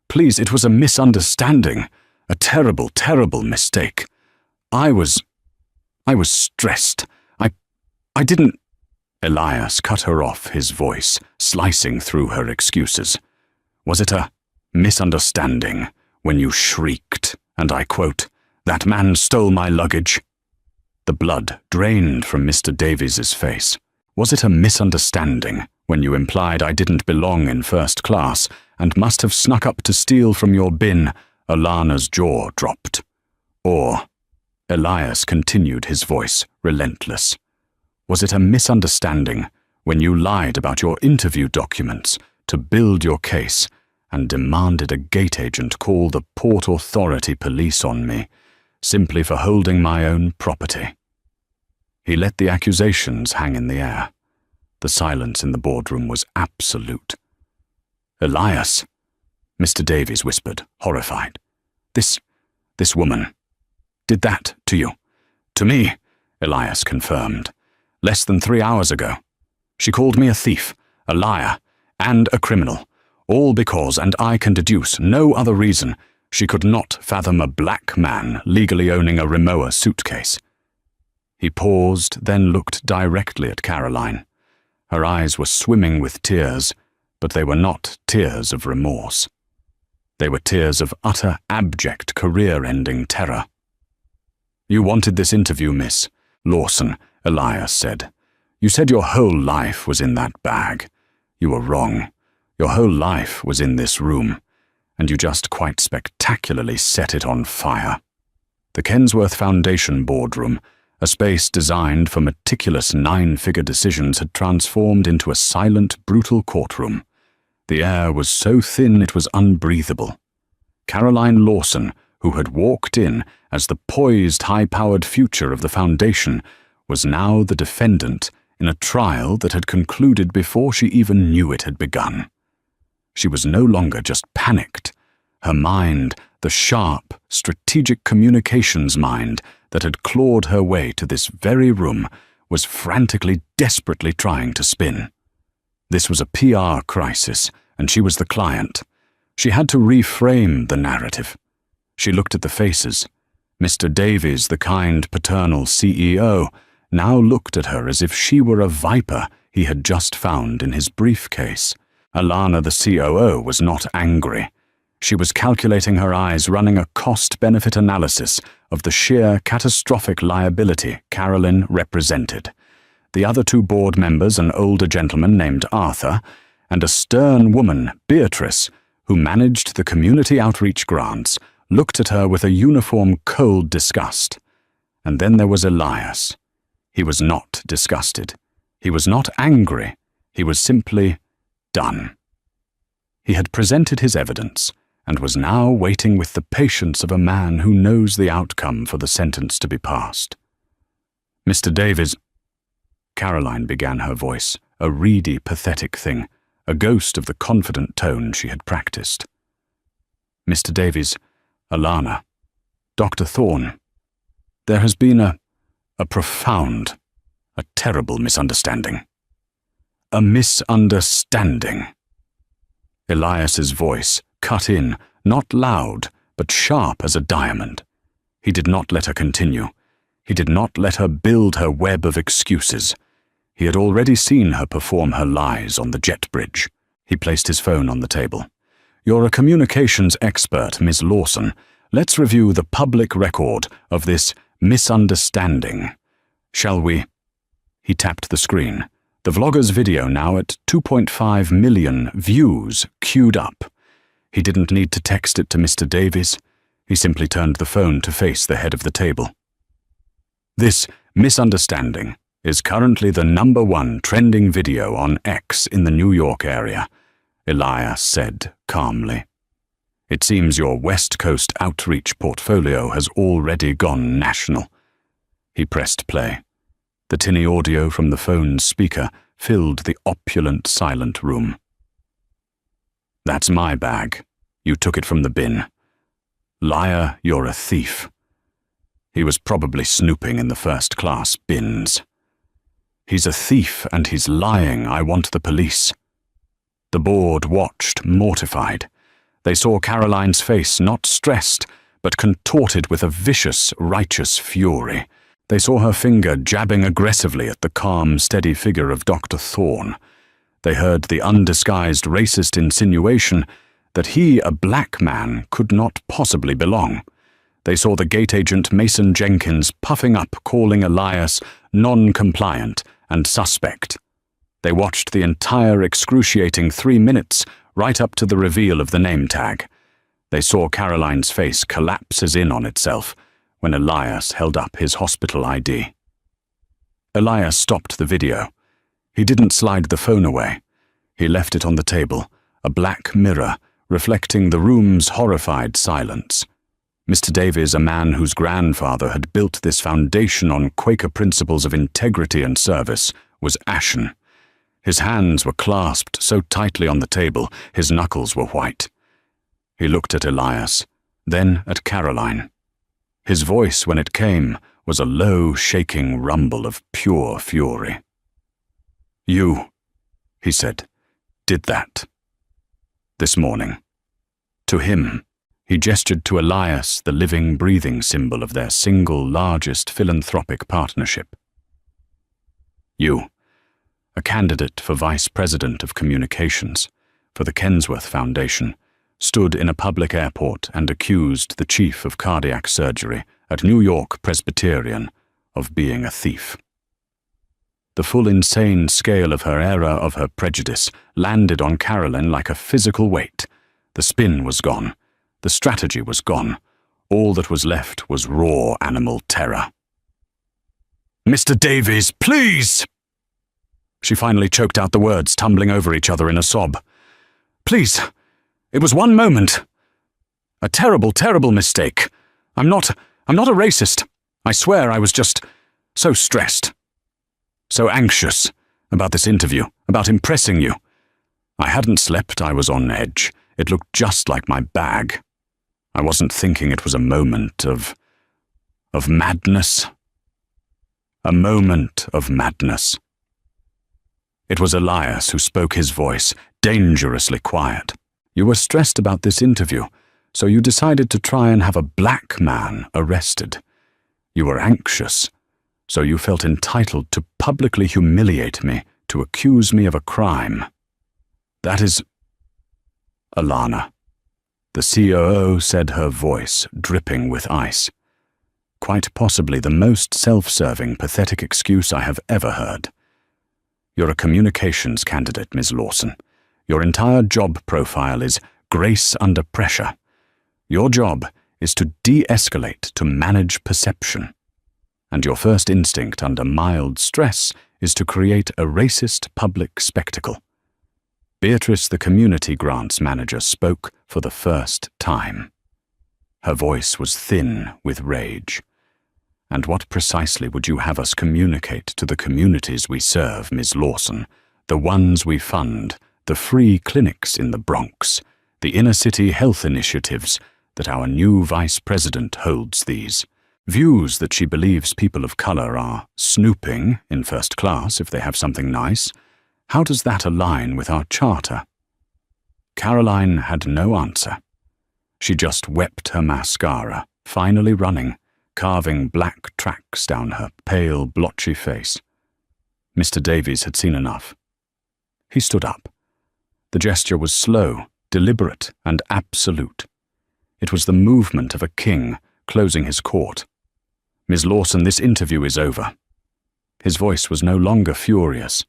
please, it was a misunderstanding. A terrible, terrible mistake. I was stressed. I didn't—" Elias cut her off, his voice slicing through her excuses. "Was it a misunderstanding when you shrieked, and I quote, 'That man stole my luggage'?" The blood drained from Mr. Davies's face. "Was it a misunderstanding when you implied I didn't belong in first class and must have snuck up to steal from your bin?" Alana's jaw dropped. "Or," Elias continued, his voice relentless, "was it a misunderstanding when you lied about your interview documents to build your case and demanded a gate agent call the Port Authority police on me simply for holding my own property?" He let the accusations hang in the air. The silence in the boardroom was absolute. "Elias," Mr. Davies whispered, horrified. This woman did that to you?" "To me," Elias confirmed. "Less than 3 hours ago. She called me a thief, a liar, and a criminal, all because, and I can deduce no other reason, she could not fathom a black man legally owning a Rimowa suitcase." He paused, then looked directly at Caroline. Her eyes were swimming with tears, but they were not tears of remorse. They were tears of utter, abject, career-ending terror. "You wanted this interview, Miss Lawson," Elias said. "You said your whole life was in that bag. You were wrong. Your whole life was in this room, and you just quite spectacularly set it on fire." The Kensworth Foundation boardroom, a space designed for meticulous 9-figure decisions, had transformed into a silent, brutal courtroom. The air was so thin it was unbreathable. Caroline Lawson, who had walked in as the poised, high-powered future of the Foundation, was now the defendant in a trial that had concluded before she even knew it had begun. She was no longer just panicked. Her mind, the sharp, strategic communications mind that had clawed her way to this very room, was frantically, desperately trying to spin. This was a PR crisis, and she was the client. She had to reframe the narrative. She looked at the faces. Mr. Davies, the kind, paternal CEO, now looked at her as if she were a viper he had just found in his briefcase. Alana, the COO, was not angry. She was calculating her eyes, running a cost-benefit analysis of the sheer catastrophic liability Carolyn represented. The other two board members, an older gentleman named Arthur, and a stern woman, Beatrice, who managed the community outreach grants, looked at her with a uniform cold disgust. And then there was Elias. He was not disgusted. He was not angry. He was simply done. He had presented his evidence and was now waiting with the patience of a man who knows the outcome for the sentence to be passed. Mr. Davies, Caroline began her voice, a reedy, pathetic thing, a ghost of the confident tone she had practiced. Mr. Davies, Alana, Dr. Thorne, there has been a profound, a terrible misunderstanding. A misunderstanding. Elias's voice cut in, not loud, but sharp as a diamond. He did not let her continue. He did not let her build her web of excuses. He had already seen her perform her lies on the jet bridge. He placed his phone on the table. You're a communications expert, Ms. Lawson. Let's review the public record of this misunderstanding. Shall we? He tapped the screen. The vlogger's video now at 2.5 million views queued up. He didn't need to text it to Mr. Davies. He simply turned the phone to face the head of the table. This misunderstanding is currently the #1 trending video on X in the New York area, Elias said calmly. It seems your West Coast outreach portfolio has already gone national. He pressed play. The tinny audio from the phone's speaker filled the opulent, silent room. That's my bag. You took it from the bin. Liar, you're a thief. He was probably snooping in the first-class bins. He's a thief and he's lying. I want the police. The board watched, mortified. They saw Caroline's face not stressed, but contorted with a vicious, righteous fury. They saw her finger jabbing aggressively at the calm, steady figure of Dr. Thorne. They heard the undisguised racist insinuation that he, a black man, could not possibly belong. They saw the gate agent Mason Jenkins puffing up, calling Elias non-compliant and suspect. They watched the entire excruciating 3 minutes right up to the reveal of the name tag. They saw Caroline's face collapses in on itself when Elias held up his hospital ID. Elias stopped the video. He didn't slide the phone away. He left it on the table, a black mirror reflecting the room's horrified silence. Mr. Davies, a man whose grandfather had built this foundation on Quaker principles of integrity and service, was ashen. His hands were clasped so tightly on the table, his knuckles were white. He looked at Elias, then at Caroline. His voice, when it came, was a low, shaking rumble of pure fury. You, he said, did that. This morning. To him, he gestured to Elias, the living, breathing symbol of their single largest philanthropic partnership. You, a candidate for Vice President of Communications for the Kensworth Foundation, stood in a public airport and accused the chief of cardiac surgery at New York Presbyterian of being a thief. The full insane scale of her error, of her prejudice, landed on Carolyn like a physical weight. The spin was gone. The strategy was gone. All that was left was raw animal terror. "Mr. Davies, please!" She finally choked out the words, tumbling over each other in a sob. Please, it was one moment. A terrible, terrible mistake. I'm not a racist. I swear I was just so stressed. So anxious about this interview, about impressing you. I hadn't slept, I was on edge. It looked just like my bag. I wasn't thinking it was a moment of madness. A moment of madness. It was Elias who spoke, his voice dangerously quiet. You were stressed about this interview, so you decided to try and have a black man arrested. You were anxious, so you felt entitled to publicly humiliate me, to accuse me of a crime. That is... Alana. The COO said, her voice dripping with ice. Quite possibly the most self-serving, pathetic excuse I have ever heard. You're a communications candidate, Ms. Lawson. Your entire job profile is grace under pressure. Your job is to de-escalate, to manage perception. And your first instinct under mild stress is to create a racist public spectacle. Beatrice, the community grants manager, spoke for the first time. Her voice was thin with rage. And what precisely would you have us communicate to the communities we serve, Ms. Lawson, the ones we fund, the free clinics in the Bronx, the inner-city health initiatives that our new vice president holds these? Views that she believes people of color are snooping in first class if they have something nice. How does that align with our charter? Caroline had no answer. She just wept her mascara, finally running, carving black tracks down her pale, blotchy face. Mr. Davies had seen enough. He stood up. The gesture was slow, deliberate, and absolute. It was the movement of a king closing his court. Ms. Lawson, this interview is over. His voice was no longer furious.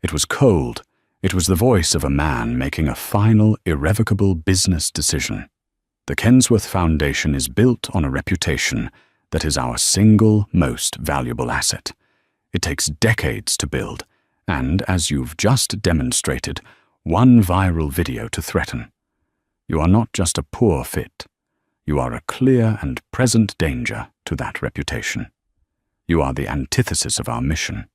It was cold. It was the voice of a man making a final, irrevocable business decision. The Kensworth Foundation is built on a reputation that is our single most valuable asset. It takes decades to build, and, as you've just demonstrated, one viral video to threaten. You are not just a poor fit. You are a clear and present danger to that reputation. You are the antithesis of our mission.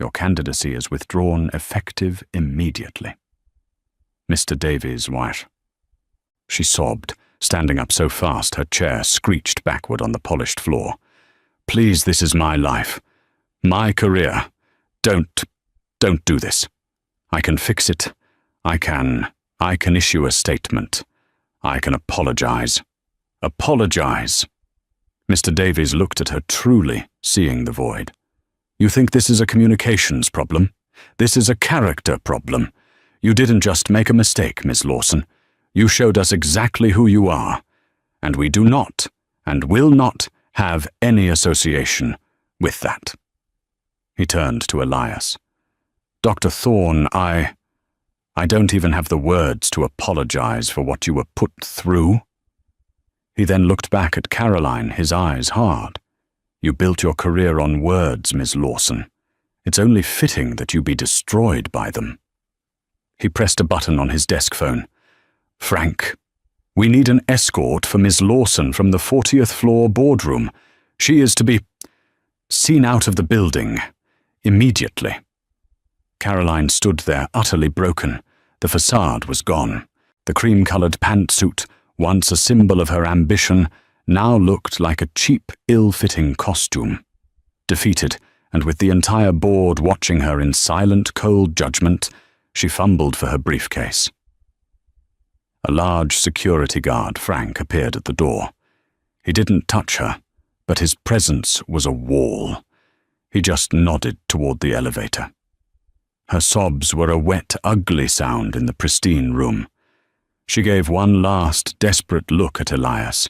Your candidacy is withdrawn effective immediately. Mr. Davies' wife. She sobbed, standing up so fast her chair screeched backward on the polished floor. Please, this is my life. My career. Don't do this. I can fix it. I can issue a statement. I can apologize. Apologize. Mr. Davies looked at her, truly seeing the void. You think this is a communications problem? This is a character problem. You didn't just make a mistake, Miss Lawson. You showed us exactly who you are, and we do not and will not have any association with that. He turned to Elias. Dr. Thorne, I don't even have the words to apologize for what you were put through. He then looked back at Caroline, his eyes hard. You built your career on words, Miss Lawson. It's only fitting that you be destroyed by them. He pressed a button on his desk phone. Frank, we need an escort for Miss Lawson from the 40th floor boardroom. She is to be seen out of the building immediately. Caroline stood there, utterly broken. The facade was gone. The cream-colored pantsuit, once a symbol of her ambition, now looked like a cheap, ill-fitting costume. Defeated, and with the entire board watching her in silent, cold judgment, she fumbled for her briefcase. A large security guard, Frank, appeared at the door. He didn't touch her, but his presence was a wall. He just nodded toward the elevator. Her sobs were a wet, ugly sound in the pristine room. She gave one last, desperate look at Elias.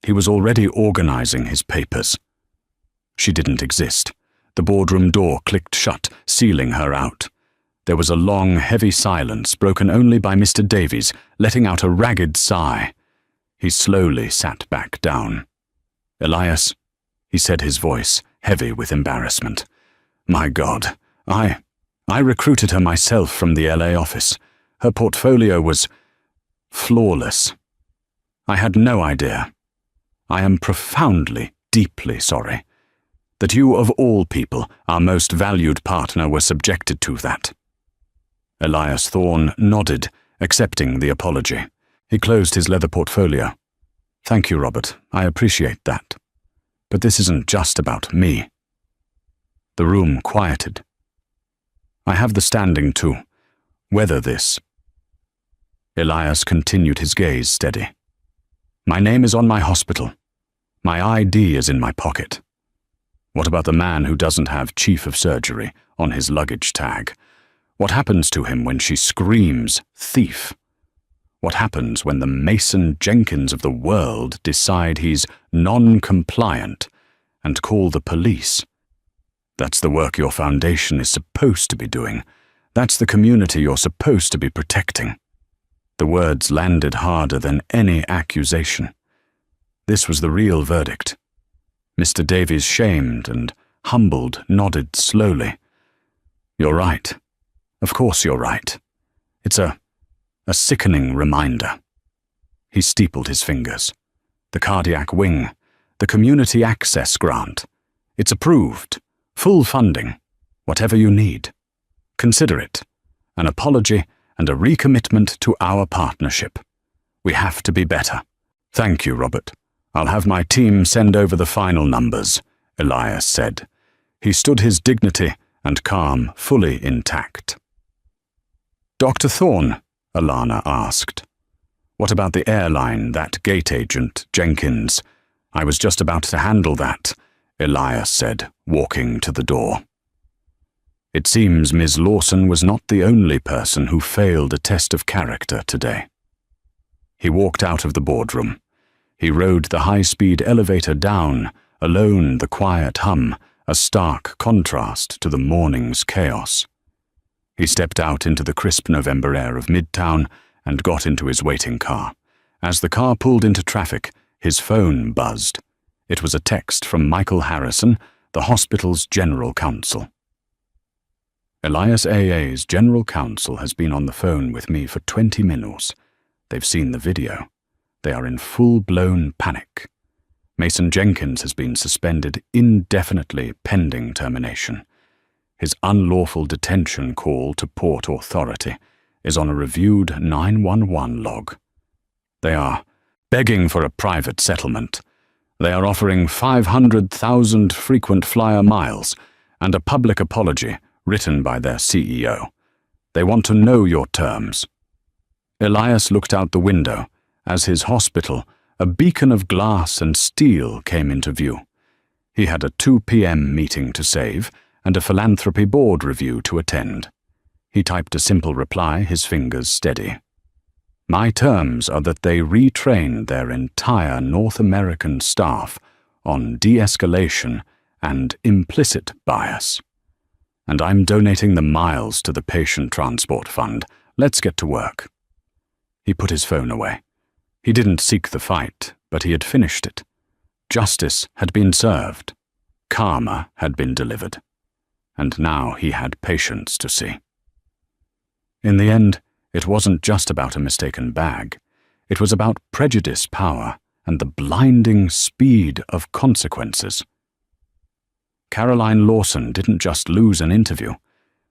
He was already organizing his papers. She didn't exist. The boardroom door clicked shut, sealing her out. There was a long, heavy silence, broken only by Mr. Davies, letting out a ragged sigh. He slowly sat back down. Elias, he said, his voice heavy with embarrassment. My God, I recruited her myself from the LA office. Her portfolio was flawless. I had no idea. I am profoundly, deeply sorry that you, of all people, our most valued partner, were subjected to that. Elias Thorne nodded, accepting the apology. He closed his leather portfolio. Thank you, Robert. I appreciate that. But this isn't just about me. The room quieted. I have the standing to weather this. Elias continued his gaze steady. My name is on my hospital. My ID is in my pocket. What about the man who doesn't have chief of surgery on his luggage tag? What happens to him when she screams, thief? What happens when the Mason Jenkins of the world decide he's non-compliant and call the police? That's the work your foundation is supposed to be doing. That's the community you're supposed to be protecting. The words landed harder than any accusation. This was the real verdict. Mr. Davies, shamed and humbled, nodded slowly. You're right. Of course you're right. It's a sickening reminder. He steepled his fingers. The cardiac wing, the community access grant. It's approved. Full funding. Whatever you need. Consider it. An apology and a recommitment to our partnership. We have to be better. Thank you, Robert. I'll have my team send over the final numbers, Elias said. He stood his dignity and calm fully intact. Dr. Thorne, Alana asked. What about the airline, that gate agent, Jenkins? I was just about to handle that, Elias said, walking to the door. It seems Ms. Lawson was not the only person who failed a test of character today. He walked out of the boardroom. He rode the high-speed elevator down, alone the quiet hum, a stark contrast to the morning's chaos. He stepped out into the crisp November air of Midtown and got into his waiting car. As the car pulled into traffic, his phone buzzed. It was a text from Michael Harrison, the hospital's general counsel. Elias AA's general counsel has been on the phone with me for 20 minutes. They've seen the video. They are in full-blown panic. Mason Jenkins has been suspended indefinitely pending termination. His unlawful detention call to Port Authority is on a reviewed 911 log. They are begging for a private settlement. They are offering 500,000 frequent flyer miles and a public apology written by their CEO. They want to know your terms. Elias looked out the window as his hospital, a beacon of glass and steel, came into view. He had a 2 p.m. meeting to save and a philanthropy board review to attend. He typed a simple reply, his fingers steady. My terms are that they retrain their entire North American staff on de-escalation and implicit bias. And I'm donating the miles to the Patient Transport Fund. Let's get to work. He put his phone away. He didn't seek the fight, but he had finished it. Justice had been served. Karma had been delivered. And now he had patients to see. In the end, it wasn't just about a mistaken bag. It was about prejudice power and the blinding speed of consequences. Caroline Lawson didn't just lose an interview.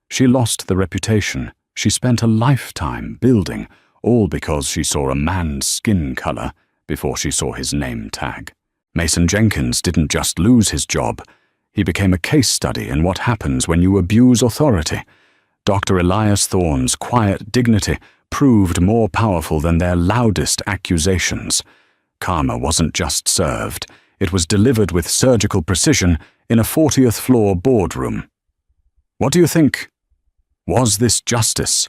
She lost the reputation she spent a lifetime building, all because she saw a man's skin color before she saw his name tag. Mason Jenkins didn't just lose his job. He became a case study in what happens when you abuse authority. Dr. Elias Thorne's quiet dignity proved more powerful than their loudest accusations. Karma wasn't just served. It was delivered with surgical precision in a 40th floor boardroom. What do you think? Was this justice,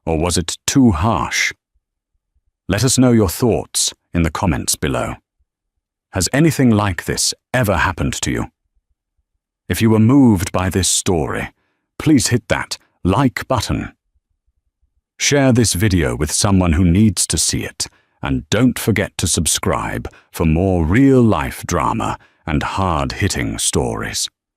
or was it too harsh? Let us know your thoughts in the comments below. Has anything like this ever happened to you? If you were moved by this story, please hit that like button. Share this video with someone who needs to see it, and don't forget to subscribe for more real-life drama and hard-hitting stories.